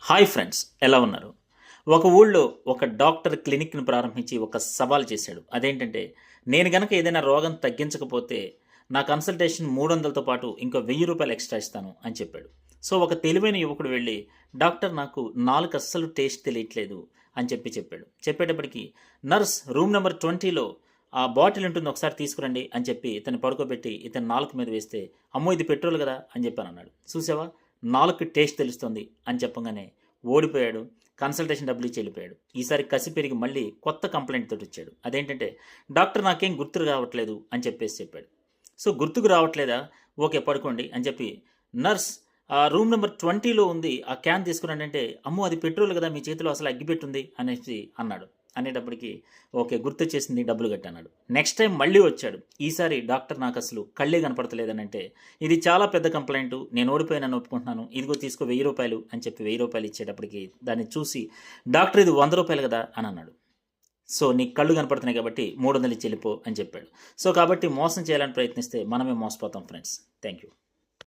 Hi friends, ఎలా ఉన్నారు? ఒక ఊళ్ళో ఒక డాక్టర్ క్లినిక్‌ని ప్రారంభించి ఒక సవాల్ చేశాడు. అదేంటంటే, నేను గనక ఏదైనా రోగం తగ్గించకపోతే నా కన్సల్టేషన్ 300తో పాటు ఇంకో రూ. 1000 ఎక్స్‌ట్రా ఇస్తాను అని చెప్పాడు. సో, ఒక తెలివైన యువకుడు వెళ్లి, డాక్టర్ నాకు నాలుక అస్సలు టేస్ట్ తెలియట్లేదు అని చెప్పాడు. చెప్పేటప్పటికి నర్స్ రూమ్ నంబర్ 20లో ఆ బాటిల్ ఉంటుంది, ఒకసారి తీసుకురండి అని చెప్పి ఇతన్ని పడుకోబెట్టి ఇతని నాలుక మీద వేస్తే, అమ్మో ఇది పెట్రోల్ కదా అని చెప్పానన్నాడు. చూసావా, నాలుకకి టేస్ట్ తెలుస్తుంది అని చెప్పగానే ఓడిపోయాడు. కన్సల్టేషన్ డబ్బులు ఇచ్చి వెళ్ళిపోయాడు. ఈసారి కసి పెరిగి మళ్ళీ కొత్త కంప్లైంట్ తోటి వచ్చాడు. అదేంటంటే, డాక్టర్ నాకేం గుర్తు రావట్లేదు అని చెప్పాడు. సో గుర్తుకు రావట్లేదా, ఓకే పడుకోండి అని చెప్పి నర్స్ ఆ రూమ్ నెంబర్ 20లో ఉంది, ఆ క్యాన్ తీసుకురండి అంటే, అమ్మో అది పెట్రోల్ కదా, మీ చేతిలో అసలు అగ్గిపెట్టుంది అనేసి అన్నాడు. అనేటప్పటికి ఓకే గుర్తొచ్చేసింది, డబ్బులు కట్టన్నాడు. నెక్స్ట్ టైం మళ్ళీ వచ్చాడు. ఈసారి డాక్టర్ నాకు అసలు కళ్ళే కనపడతలేదని అంటే, ఇది చాలా పెద్ద కంప్లైంట్, నేను ఓడిపోయినని ఒప్పుకుంటున్నాను, ఇదిగో తీసుకో రూ. 1000 అని చెప్పి రూ. 1000 ఇచ్చేటప్పటికి దాన్ని చూసి డాక్టర్ ఇది రూ. 100 కదా అని అన్నాడు. సో నీకు కళ్ళు కనపడుతున్నాయి కాబట్టి 300 ఇచ్చి వెళ్ళిపో అని చెప్పాడు. సో కాబట్టి మోసం చేయాలని ప్రయత్నిస్తే మనమే మోసపోతాం ఫ్రెండ్స్. Thank you.